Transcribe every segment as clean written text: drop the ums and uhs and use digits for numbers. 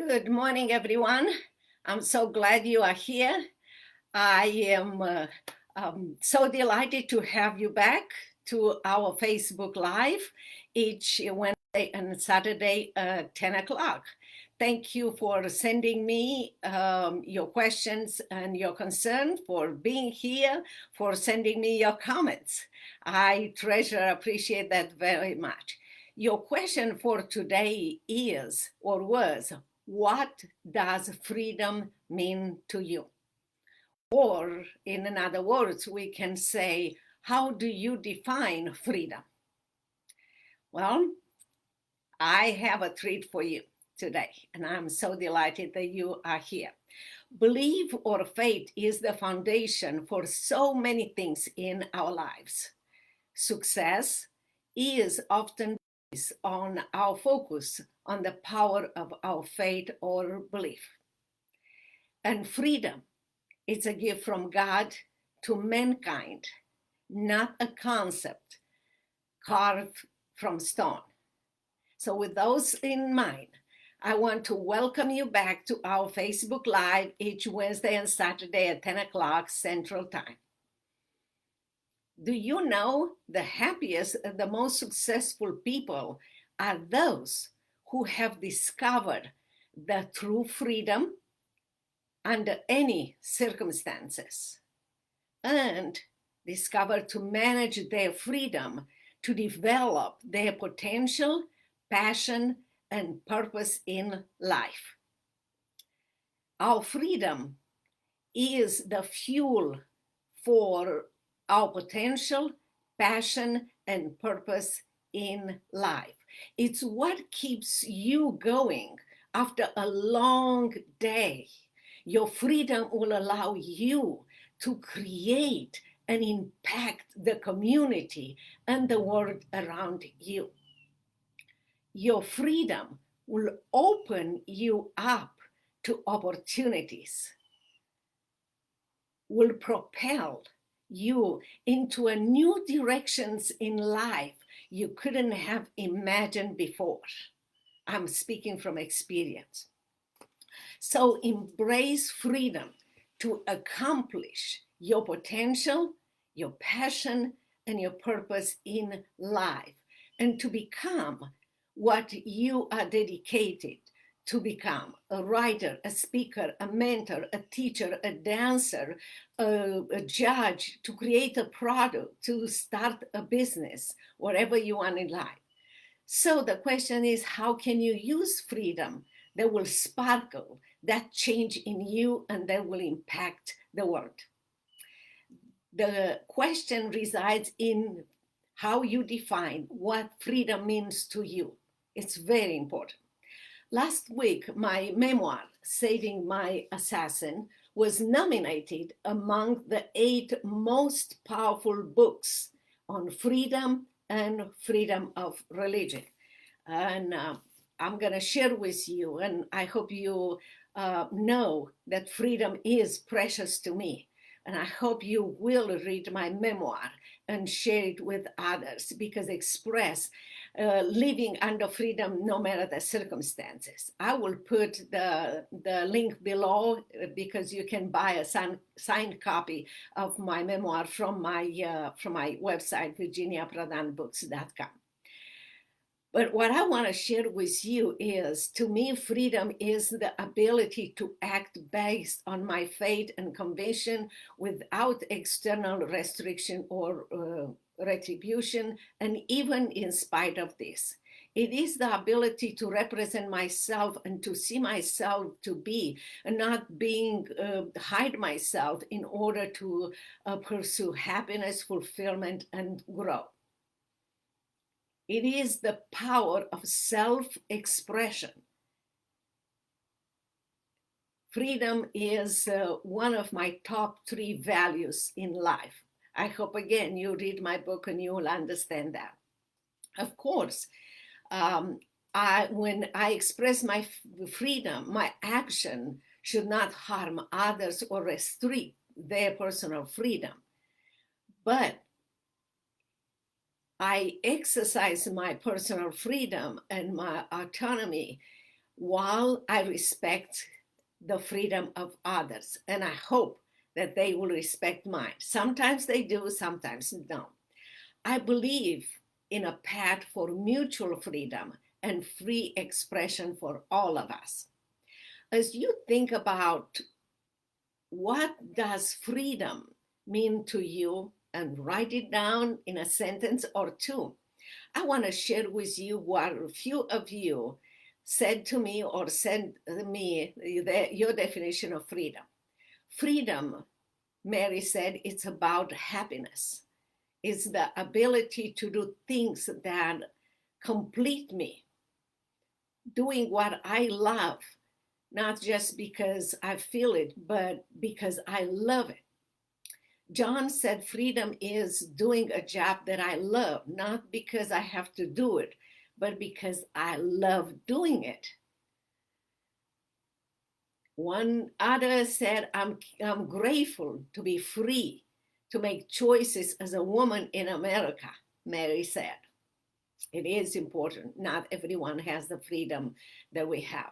Good morning, everyone. I'm so glad you are here. I am so delighted to have you back to our Facebook Live each Wednesday and Saturday at 10 o'clock. Thank you for sending me your questions and your concern, for being here, for sending me your comments. I appreciate that very much. Your question for today is or was, what does freedom mean to you? Or, in other words, we can say, how do you define freedom? Well, I have a treat for you today, and I'm so delighted that you are here. Belief or faith is the foundation for so many things in our lives. Success is often based on our focus on the power of our faith or belief. And freedom, it's a gift from God to mankind, not a concept carved from stone. So with those in mind, I want to welcome you back to our Facebook Live each Wednesday and Saturday at 10 o'clock Central Time. Do you know the happiest and the most successful people are those who have discovered the true freedom under any circumstances and discover to manage their freedom to develop their potential, passion, and purpose in life. Our freedom is the fuel for our potential, passion, and purpose in life. It's what keeps you going after a long day. Your freedom will allow you to create and impact the community and the world around you. Your freedom will open you up to opportunities, will propel you into a new directions in life you couldn't have imagined before. I'm speaking from experience. So embrace freedom to accomplish your potential, your passion, and your purpose in life, and to become what you are dedicated to become: a writer, a speaker, a mentor, a teacher, a dancer, a judge, to create a product, to start a business, whatever you want in life. So the question is, how can you use freedom that will sparkle that change in you and that will impact the world? The question resides in how you define what freedom means to you. It's very important. Last week, my memoir, Saving My Assassin, was nominated among the 8 most powerful books on freedom and freedom of religion. And I'm going to share with you, and I hope you know that freedom is precious to me. And I hope you will read my memoir and share it with others, because express living under freedom no matter the circumstances. I will put the link below, because you can buy a signed copy of my memoir from my website, virginiaprodanbooks.com. But what I want to share with you is, to me, freedom is the ability to act based on my faith and conviction without external restriction or retribution, and even in spite of this. It is the ability to represent myself and to see myself to be, and not being hide myself in order to pursue happiness, fulfillment, and grow. It is the power of self-expression. Freedom is one of my top 3 values in life. I hope, again, you read my book and you will understand that. Of course, when I express my freedom, my action should not harm others or restrict their personal freedom. But I exercise my personal freedom and my autonomy while I respect the freedom of others. And I hope that they will respect mine. Sometimes they do, sometimes no. I believe in a path for mutual freedom and free expression for all of us. As you think about what does freedom mean to you and write it down in a sentence or two, I want to share with you what a few of you said to me or sent me your definition of freedom. Freedom, Mary said, it's about happiness. It's the ability to do things that complete me, doing what I love, not just because I feel it, but because I love it. John said freedom is doing a job that I love, not because I have to do it, but because I love doing it. One other said, I'm grateful to be free to make choices as a woman in America, Mary said. It is important. Not everyone has the freedom that we have.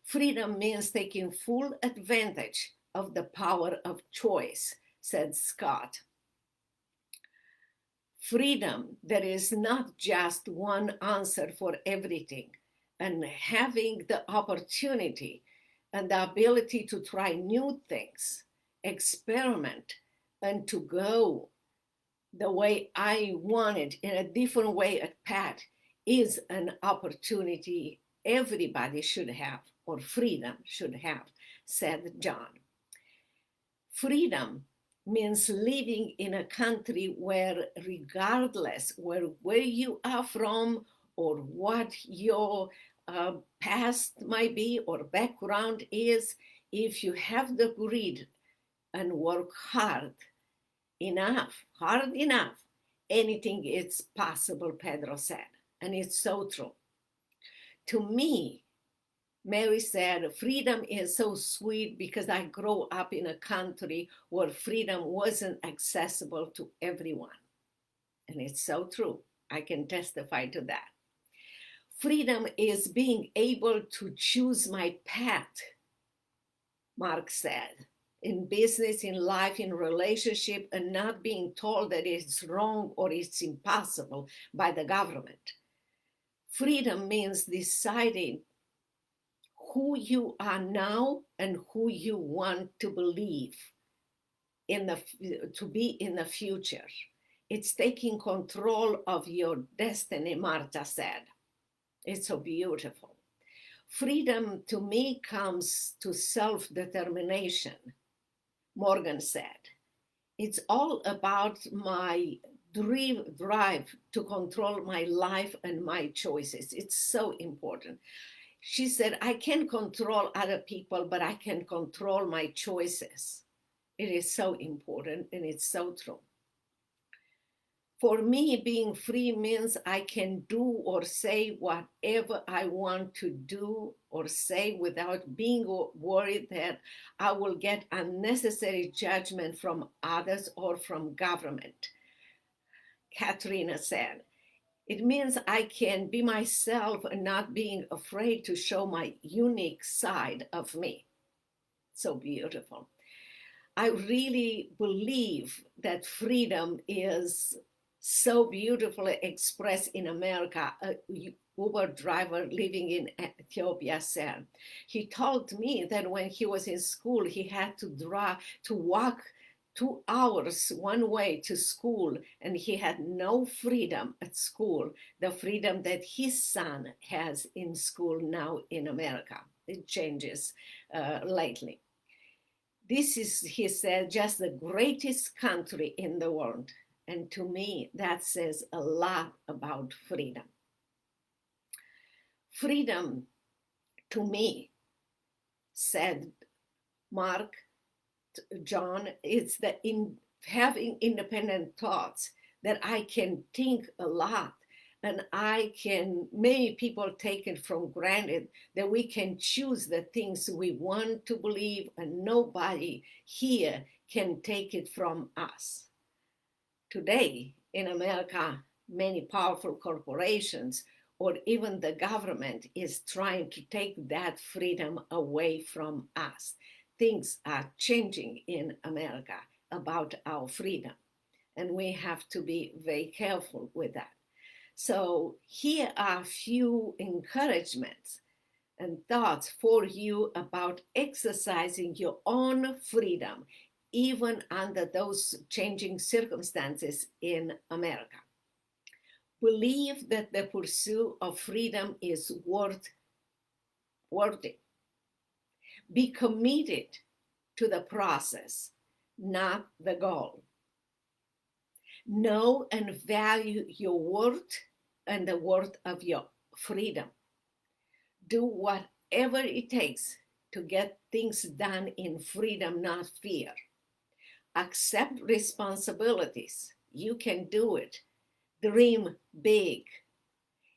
Freedom means taking full advantage of the power of choice, said Scott. Freedom, there is not just one answer for everything, and having the opportunity and the ability to try new things, experiment, and to go the way I wanted in a different way at Pat is an opportunity everybody should have, or freedom should have, said John. Freedom means living in a country where, regardless where you are from or what your past might be or background is, if you have the grit and work hard enough, anything is possible, Pedro said. And it's so true. To me, Mary said, freedom is so sweet because I grew up in a country where freedom wasn't accessible to everyone. And it's so true. I can testify to that. Freedom is being able to choose my path, Mark said, in business, in life, in relationship, and not being told that it's wrong or it's impossible by the government. Freedom means deciding who you are now and who you want to believe to be in the future. It's taking control of your destiny, Marta said. It's so beautiful. Freedom to me comes to self-determination, Morgan said. It's all about my drive to control my life and my choices. It's so important. She said, I can't control other people, but I can control my choices. It is so important, and it's so true. For me, being free means I can do or say whatever I want to do or say without being worried that I will get unnecessary judgment from others or from government. Katrina said, it means I can be myself and not being afraid to show my unique side of me. So beautiful. I really believe that freedom is so beautifully expressed in America. A Uber driver living in Ethiopia said, he told me that when he was in school, he had to walk 2 hours one way to school, and he had no freedom at school, the freedom that his son has in school now in America. It changes lately. This is, he said, just the greatest country in the world. And to me, that says a lot about freedom. Freedom, to me, said Mark, John, it's having independent thoughts, that I can think a lot, and many people take it for granted that we can choose the things we want to believe, and nobody here can take it from us. Today in America, many powerful corporations or even the government is trying to take that freedom away from us. Things are changing in America about our freedom, and we have to be very careful with that. So here are a few encouragements and thoughts for you about exercising your own freedom, even under those changing circumstances in America. Believe that the pursuit of freedom is worthy. Be committed to the process, not the goal. Know and value your worth and the worth of your freedom. Do whatever it takes to get things done in freedom, not fear. Accept responsibilities. You can do it. Dream big.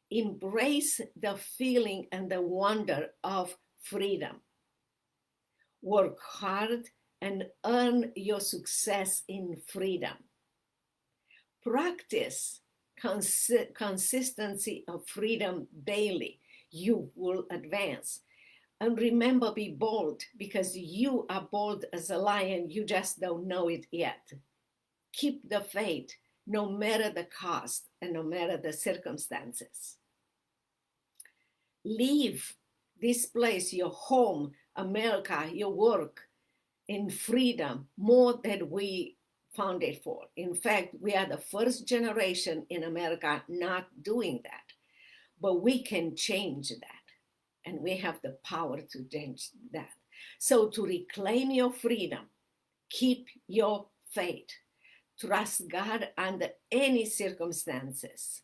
Embrace the feeling and the wonder of freedom. Work hard and earn your success in freedom. Practice consistency of freedom daily. You will advance. And remember, be bold, because you are bold as a lion. You just don't know it yet. Keep the faith, no matter the cost and no matter the circumstances. Leave this place, your home, America, your work, in freedom more than we found it for. In fact, we are the first generation in America not doing that. But we can change that, and we have the power to change that. So to reclaim your freedom, keep your faith. Trust God under any circumstances,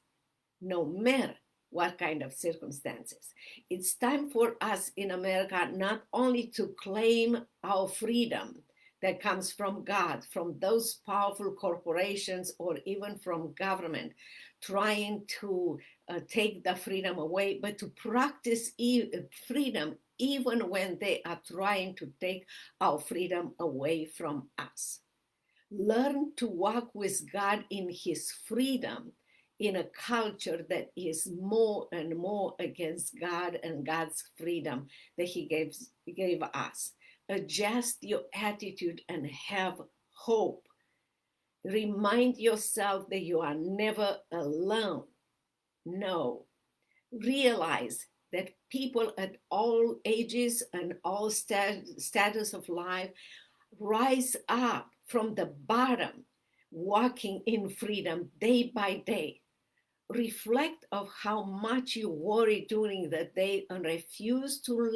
no matter what kind of circumstances. It's time for us in America not only to claim our freedom that comes from God, from those powerful corporations, or even from government trying to take the freedom away, but to practice freedom even when they are trying to take our freedom away from us. Learn to walk with God in his freedom in a culture that is more and more against God and God's freedom that he gave us. Adjust your attitude and have hope. Remind yourself that you are never alone. No. Realize that people at all ages and all status of life rise up from the bottom, walking in freedom day by day. Reflect of how much you worry during the day and refuse to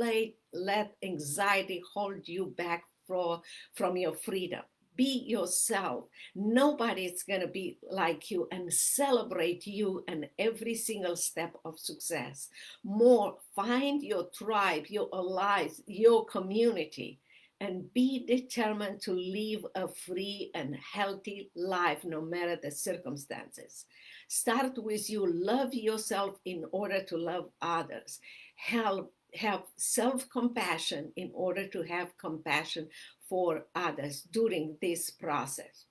let anxiety hold you back from your freedom. Be yourself. Nobody's going to be like you, and celebrate you and every single step of success. More, find your tribe, your allies, your community, and be determined to live a free and healthy life no matter the circumstances. Start with you. Love yourself in order to love others. Have self-compassion in order to have compassion for others during this process.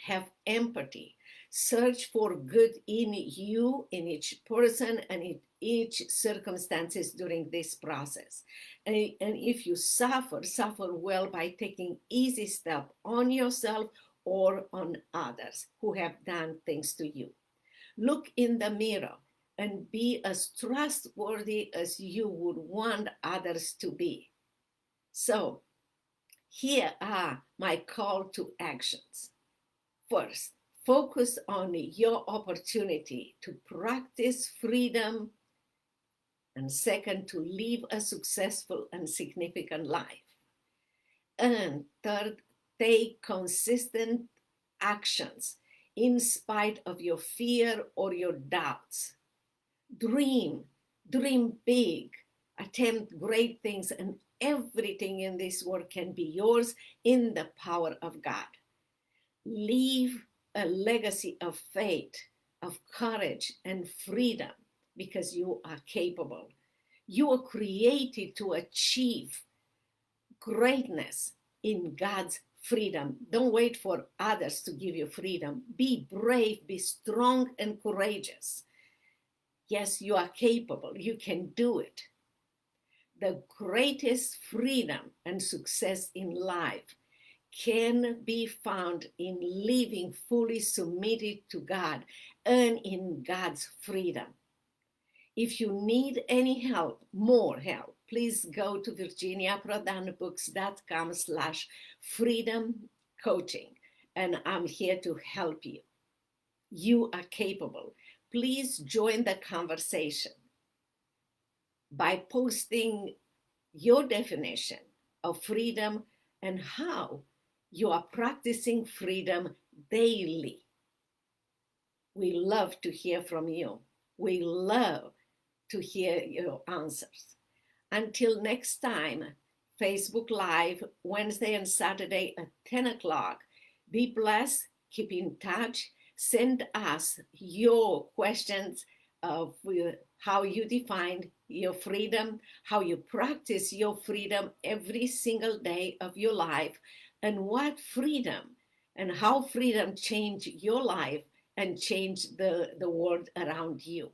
Have empathy. Search for good in you, in each person, and in each circumstances during this process. And if you suffer well by taking easy steps on yourself or on others who have done things to you. Look in the mirror and be as trustworthy as you would want others to be. So, here are my call to actions. First, focus on your opportunity to practice freedom. And second, to live a successful and significant life. And third, take consistent actions in spite of your fear or your doubts. Dream big, attempt great things, and everything in this world can be yours in the power of God. Leave a legacy of faith, of courage, and freedom, because you are capable. You are created to achieve greatness in God's freedom. Don't wait for others to give you freedom. Be brave, be strong, and courageous. Yes, you are capable. You can do it. The greatest freedom and success in life can be found in living fully submitted to God and in God's freedom. If you need any help, more help, please go to virginiaprodanbooks.com/freedom coaching, and I'm here to help you. You are capable. Please join the conversation by posting your definition of freedom and how you are practicing freedom daily. We love to hear from you. We love to hear your answers. Until next time, Facebook Live, Wednesday and Saturday at 10 o'clock. Be blessed, keep in touch, send us your questions of how you define your freedom, how you practice your freedom every single day of your life, and what freedom and how freedom changed your life and change the world around you.